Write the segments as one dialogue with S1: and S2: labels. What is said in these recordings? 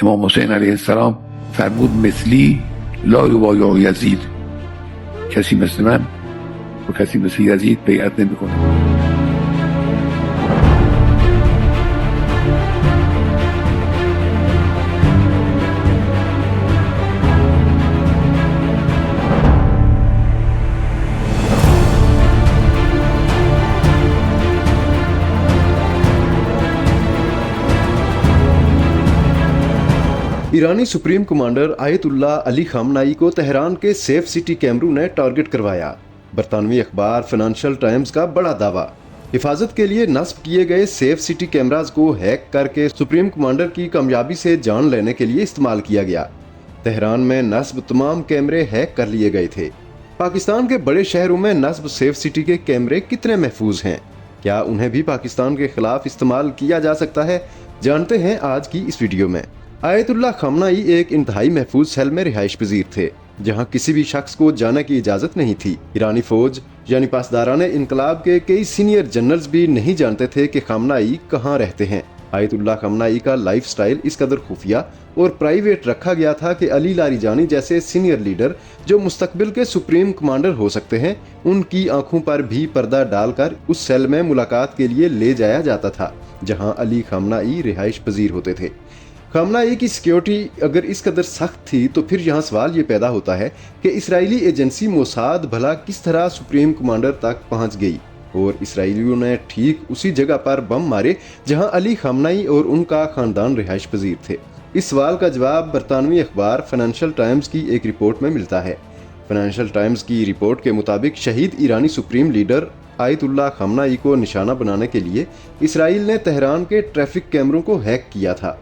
S1: امام حسین علیه السلام فرمود مثلی لا یبایع یزید، کسی مثل من و کسی مثل یزید بیعت نمیکنه.
S2: ایرانی سپریم کمانڈر آیت اللہ علی خامنائی کو تہران کے سیف سٹی کیمروں نے ٹارگٹ کروایا۔ برطانوی اخبار فنانشل ٹائمز کا بڑا دعویٰ۔ حفاظت کے لیے نصب کیے گئے سیف سٹی کیمراز کو ہیک کر کے سپریم کمانڈر کی کامیابی سے جان لینے کے لیے استعمال کیا گیا۔ تہران میں نصب تمام کیمرے ہیک کر لیے گئے تھے۔ پاکستان کے بڑے شہروں میں نصب سیف سٹی کے کیمرے کتنے محفوظ ہیں؟ کیا انہیں بھی پاکستان کے خلاف استعمال کیا جا سکتا ہے؟ جانتے ہیں آج کی اس ویڈیو میں۔ آیت اللہ خامنائی ایک انتہائی محفوظ سیل میں رہائش پذیر تھے، جہاں کسی بھی شخص کو جانے کی اجازت نہیں تھی۔ ایرانی فوج یعنی پاسداران انقلاب کے کئی سینئر جنرلز بھی نہیں جانتے تھے کہ خامنائی کہاں رہتے ہیں۔ آیت اللہ خامنائی کا لائف سٹائل اس قدر خفیہ اور پرائیویٹ رکھا گیا تھا کہ علی لاریجانی جیسے سینئر لیڈر جو مستقبل کے سپریم کمانڈر ہو سکتے ہیں، ان کی آنکھوں پر بھی پردہ ڈال کر اس سیل میں ملاقات کے لیے لے جایا جاتا تھا جہاں علی خامنائی رہائش پذیر ہوتے تھے۔ خامنائی کی سیکیورٹی اگر اس قدر سخت تھی تو پھر یہاں سوال یہ پیدا ہوتا ہے کہ اسرائیلی ایجنسی موساد بھلا کس طرح سپریم کمانڈر تک پہنچ گئی اور اسرائیلیوں نے ٹھیک اسی جگہ پر بم مارے جہاں علی خامنائی اور ان کا خاندان رہائش پذیر تھے۔ اس سوال کا جواب برطانوی اخبار فنانشل ٹائمز کی ایک رپورٹ میں ملتا ہے۔ فنانشل ٹائمز کی رپورٹ کے مطابق شہید ایرانی سپریم لیڈر آیت اللہ خامنائی کو نشانہ بنانے کے لیے اسرائیل نے تہران کے ٹریفک کیمروں کو ہیک کیا تھا۔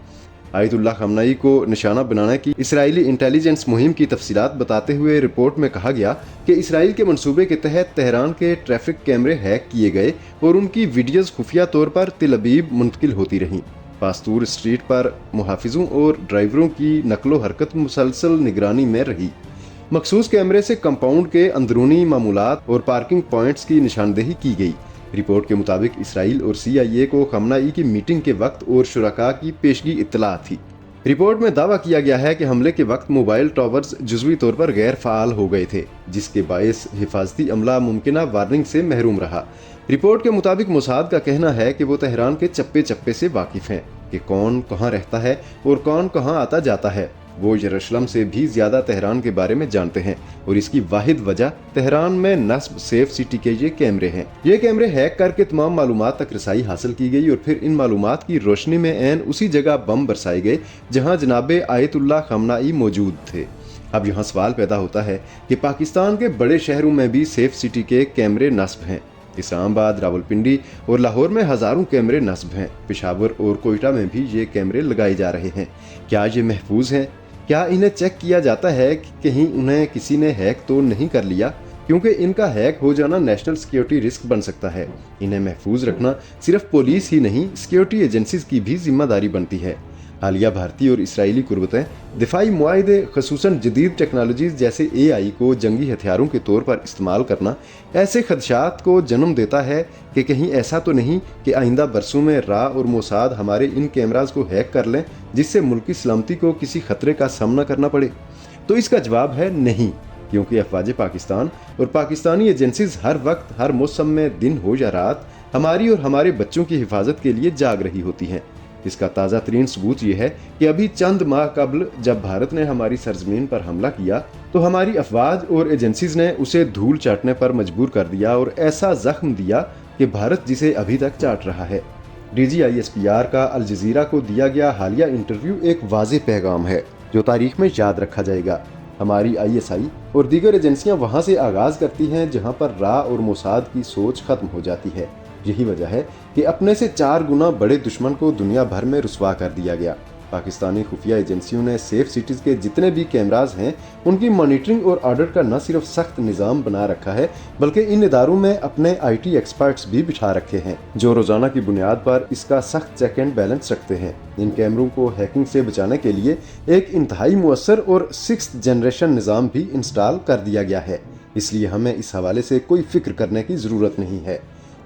S2: آیت اللہ خامنائی کو نشانہ بنانے کی اسرائیلی انٹیلیجنس مہم کی تفصیلات بتاتے ہوئے رپورٹ میں کہا گیا کہ اسرائیل کے منصوبے کے تحت تہران کے ٹریفک کیمرے ہیک کیے گئے اور ان کی ویڈیوز خفیہ طور پر تل ابیب منتقل ہوتی رہیں۔ پاستور اسٹریٹ پر محافظوں اور ڈرائیوروں کی نقل و حرکت مسلسل نگرانی میں رہی۔ مخصوص کیمرے سے کمپاؤنڈ کے اندرونی معمولات اور پارکنگ پوائنٹس کی نشاندہی کی گئی۔ رپورٹ کے مطابق اسرائیل اور CIA کو خامنائی کی میٹنگ کے وقت اور شرکاء کی پیشگی اطلاع تھی۔ رپورٹ میں دعویٰ کیا گیا ہے کہ حملے کے وقت موبائل ٹاورز جزوی طور پر غیر فعال ہو گئے تھے، جس کے باعث حفاظتی عملہ ممکنہ وارننگ سے محروم رہا۔ رپورٹ کے مطابق موساد کا کہنا ہے کہ وہ تہران کے چپے چپے سے واقف ہیں کہ کون کہاں رہتا ہے اور کون کہاں آتا جاتا ہے۔ وہ یروشلم سے بھی زیادہ تہران کے بارے میں جانتے ہیں اور اس کی واحد وجہ تہران میں نصب سیف سٹی کے یہ کیمرے ہیں۔ یہ کیمرے ہیک کر کے تمام معلومات تک رسائی حاصل کی گئی اور پھر ان معلومات کی روشنی میں عین اسی جگہ بم برسائے گئے جہاں جناب آیت اللہ خامنائی موجود تھے۔ اب یہاں سوال پیدا ہوتا ہے کہ پاکستان کے بڑے شہروں میں بھی سیف سٹی کے کیمرے نصب ہیں۔ اسلام آباد، راولپنڈی اور لاہور میں ہزاروں کیمرے نصب ہیں۔ پشاور اور کوئٹہ میں بھی یہ کیمرے لگائے جا رہے ہیں۔ کیا یہ محفوظ ہیں؟ کیا انہیں چیک کیا جاتا ہے کہ کہیں انہیں کسی نے ہیک تو نہیں کر لیا؟ کیونکہ ان کا ہیک ہو جانا نیشنل سیکیورٹی رسک بن سکتا ہے۔ انہیں محفوظ رکھنا صرف پولیس ہی نہیں، سیکیورٹی ایجنسیز کی بھی ذمہ داری بنتی ہے۔ حالیہ بھارتی اور اسرائیلی قربتیں دفاعی معاہدے خصوصاً جدید ٹیکنالوجیز جیسے AI کو جنگی ہتھیاروں کے طور پر استعمال کرنا ایسے خدشات کو جنم دیتا ہے کہ کہیں ایسا تو نہیں کہ آئندہ برسوں میں را اور موساد ہمارے ان کیمراز کو ہیک کر لیں جس سے ملکی سلامتی کو کسی خطرے کا سامنا کرنا پڑے؟ تو اس کا جواب ہے نہیں، کیونکہ افواج پاکستان اور پاکستانی ایجنسیز ہر وقت ہر موسم میں دن ہو یا رات ہماری اور ہمارے بچوں کی حفاظت کے لیے جاگ رہی ہوتی ہیں۔ اس کا تازہ ترین ثبوت یہ ہے کہ ابھی چند ماہ قبل جب بھارت نے ہماری سرزمین پر حملہ کیا تو ہماری افواج اور ایجنسیز نے اسے دھول چاٹنے پر مجبور کر دیا اور ایسا زخم دیا کہ بھارت جسے ابھی تک چاٹ رہا ہے۔ DG ISPR کا الجزیرہ کو دیا گیا حالیہ انٹرویو ایک واضح پیغام ہے جو تاریخ میں یاد رکھا جائے گا۔ ہماری ISI اور دیگر ایجنسیاں وہاں سے آغاز کرتی ہیں جہاں پر را اور موساد کی سوچ ختم ہو جاتی ہے۔ یہی وجہ ہے کہ اپنے سے 4 گنا بڑے دشمن کو دنیا بھر میں رسوا کر دیا گیا۔ پاکستانی خفیہ ایجنسیوں نے سیف سٹیز کے جتنے بھی کیمراز ہیں ان کی مانیٹرنگ اور آڈٹ کا نہ صرف سخت نظام بنا رکھا ہے بلکہ ان اداروں میں اپنے IT ایکسپرٹس بھی بٹھا رکھے ہیں جو روزانہ کی بنیاد پر اس کا سخت چیک اینڈ بیلنس رکھتے ہیں۔ ان کیمروں کو ہیکنگ سے بچانے کے لیے ایک انتہائی مؤثر اور 6th جنریشن نظام بھی انسٹال کر دیا گیا ہے، اس لیے ہمیں اس حوالے سے کوئی فکر کرنے کی ضرورت نہیں ہے۔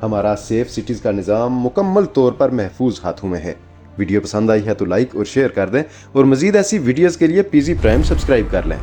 S2: ہمارا سیف سٹیز کا نظام مکمل طور پر محفوظ ہاتھوں میں ہے۔ ویڈیو پسند آئی ہے تو لائک اور شیئر کر دیں اور مزید ایسی ویڈیوز کے لیے PG پرائم سبسکرائب کر لیں.